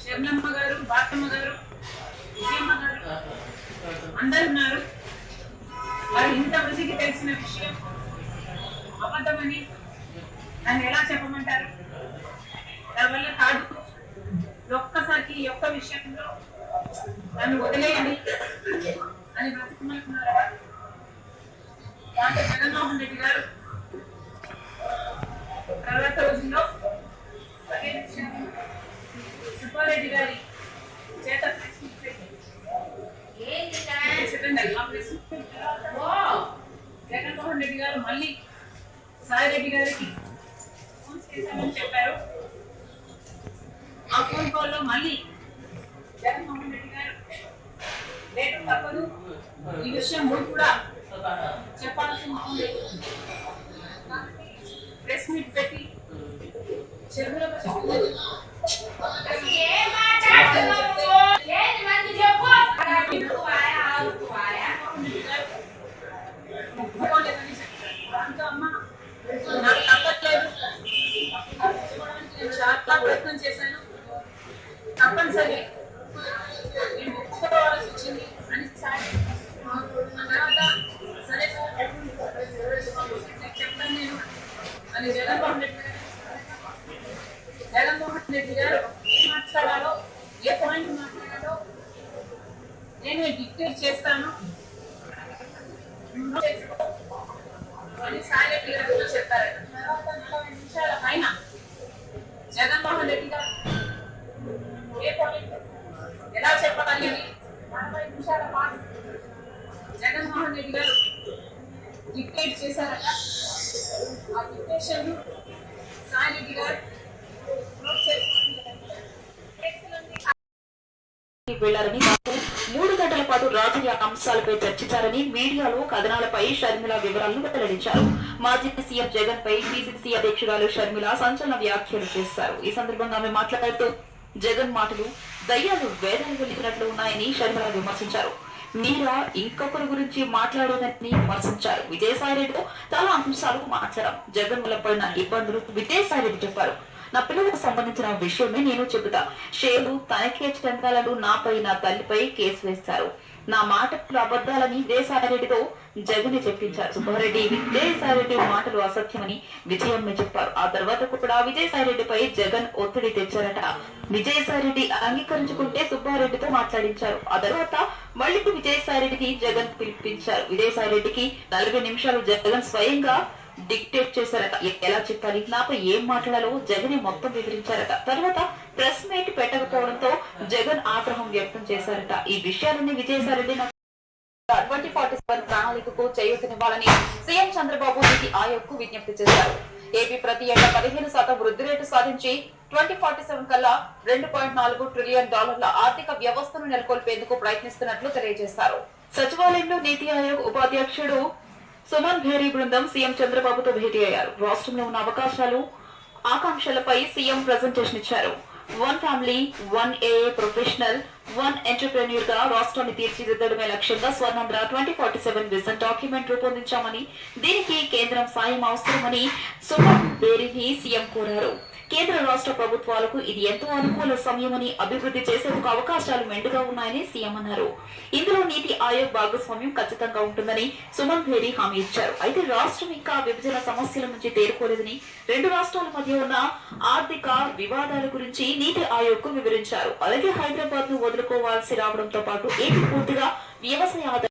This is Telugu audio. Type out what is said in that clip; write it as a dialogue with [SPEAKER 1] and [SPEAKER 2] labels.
[SPEAKER 1] శర్మమ్మ గారు, బాటమ్మ గారు, విజయమ్మ గారు అందరు ఉన్నారు. వారు ఇంతమందికి తెలిసిన విషయం అబద్ధమని నన్ను ఎలా చెప్పమంటారు? దానివల్ల కాదు. ఒక్కసారికి ఒక్క విషయంలో నన్ను వదిలేయండి అని బ్రతుకుమంటున్నారు. డాక్టర్ జగన్మోహన్ రెడ్డి గారు తర్వాత రోజుల్లో అదే విషయాన్ని సుబ్బారెడ్డి గారి చేత జగన్మోహన్ రెడ్డి గారు మళ్ళీ సాయి రెడ్డి గారికి ఫోన్ చేశామని చెప్పారు. ఆ ఫోన్ కాల్లో మళ్ళీ జగన్మోహన్ రెడ్డి గారు లేదు తప్పదు, ఈ విషయం కూడా చెప్పాల్సి ఉంటుంది, ప్రెస్ మీట్ పెట్టి చెరువులకు చాలా ప్రయత్నం చేశాను, తప్పనిసరి నేను ఒప్పుకోవాల్సి వచ్చింది అని తర్వాత సరే చెప్తాను నేను అని జగన్మోహన్ రెడ్డి గారు ఏం మాట్లాడాలో, ఏ పాయింట్ మాట్లాడాలో నేను డిక్టేట్ చేస్తాను అని సాయి రెడ్డి గారు చెప్పారు. తర్వాత 40 నిమిషాల పైన జగన్మోహన్ రెడ్డి గారు ఏ పాయింట్ ఎలా చెప్పాలి అని 40 నిమిషాల పాటు జగన్మోహన్ రెడ్డి గారు డిక్టేట్ చేశారట. ఆ డిక్టేషన్ సాయి రెడ్డి గారు
[SPEAKER 2] వెళ్లారని 3 గంటల పాటు రాజకీయ అంశాలపై చర్చించారని మీడియాలో కథనాలపై షర్మిల వివరాలను వెల్లడించారు. మాజీ సీఎం జగన్ పై పిసిసి అధ్యక్షురాలు షర్మిల సంచలన వ్యాఖ్యలు చేశారు. ఈ సందర్భంగా ఆమె మాట్లాడుతూ జగన్ మాటలు దయ్యాలు వేదాలు వెలిగినట్లు ఉన్నాయని షర్మిల విమర్శించారు. మీరా ఇంకొకరి గురించి మాట్లాడేదని విమర్శించారు. విజయసాయిరెడ్డితో చాలా అంశాలు మాట్లాడారు. జగన్ వల్ల పడిన ఇబ్బందులు విజయసాయిరెడ్డి చెప్పారు. నా పిల్లలకు సంబంధించిన విషయమే నేను చెబుతా. షేలు తనకే చందాలను నాపై నా తల్లిపై కేసు వేస్తారు. నా మాటలు అబద్దాలని విజయసాయిరెడ్డితో జగన్ చెప్పించారు. సుబ్బారెడ్డి విజయసాయిరెడ్డి మాటలు అసత్యమని విజయమ్మ చెప్పారు. ఆ తర్వాత కూడా విజయసాయిరెడ్డిపై జగన్ ఒత్తిడి తెచ్చారట. విజయసాయిరెడ్డి అంగీకరించుకుంటే సుబ్బారెడ్డితో మాట్లాడించారు. ఆ తర్వాత మళ్లీ విజయసాయిరెడ్డికి జగన్ పిలిపించారు. విజయసాయిరెడ్డికి 40 నిమిషాలు జగన్ స్వయంగా డిక్టేట్ చేశారట. ఎలా చెప్పాలి, నాపై ఏం మాట్లాడాలో జగన్ మొత్తం వివరించారట. తర్వాత ప్రెస్ మీట్ పెట్టకపోవడంతో జగన్ ఆగ్రహం వ్యక్తం చేశారట. ఈ విషయాలన్నీ విజయసాయిరెడ్డి 2047 ప్రణాళికకు చేయూతనివ్వాలని సీఎం చంద్రబాబు నీతి ఆయోగ్ కు విజ్ఞప్తి చేశారు. ఏపీ ప్రతి ఏటా 15% వృద్ధి రేటు సాధించి 2047 కల్లా $2.4 ట్రిలియన్ ఆర్థిక వ్యవస్థను నెలకొల్పేందుకు ప్రయత్నిస్తున్నట్లు తెలియజేశారు. సచివాలయంలో నీతి ఆయోగ్ ఉపాధ్యక్షుడు సుమన్ భేరీ బృందం సీఎం చంద్రబాబుతో భేటీ అయ్యారు. రాష్ట్రంలో ఉన్న అవకాశాలు, ఆకాంక్షలపై సీఎం ప్రెజెంటేషన్ ఇచ్చారు. 1 ఫ్యామిలీ 1 ఏఏ ప్రొఫెషనల్ 1 ఎంటర్‌ప్రెన్యూర్ గా రాష్ట్రాన్ని తీర్చిదిద్దడమే లక్ష్యంగా స్వర్ణాంధ్ర 2047 విజన్ డాక్యుమెంట్ రూపొందించామని, దీనికి కేంద్రం సాయం అవసరమని సుమన్ భేరీని సీఎం కోరారు. కేంద్ర రాష్ట్ర ప్రభుత్వాలకు ఇది ఎంతో అనుకూల సమయమని, అభివృద్ధి చేసేందుకు అవకాశాలు మెండుగా ఉన్నాయని సీఎం అన్నారు. ఇందులో నీతి ఆయోగ్ భాగస్వామ్యం ఖచ్చితంగా ఉంటుందని సుమన్ భేరీ హామీ ఇచ్చారు. అయితే రాష్ట్రం ఇంకా విభజన సమస్యల నుంచి తేరుకోలేదని, 2 రాష్ట్రాల మధ్య ఉన్న ఆర్థిక వివాదాల గురించి నీతి ఆయోగ్ కు వివరించారు. అలాగే హైదరాబాద్ ను వదులుకోవాల్సి రావడంతో పాటు ఏపీ పూర్తిగా వ్యవసాయ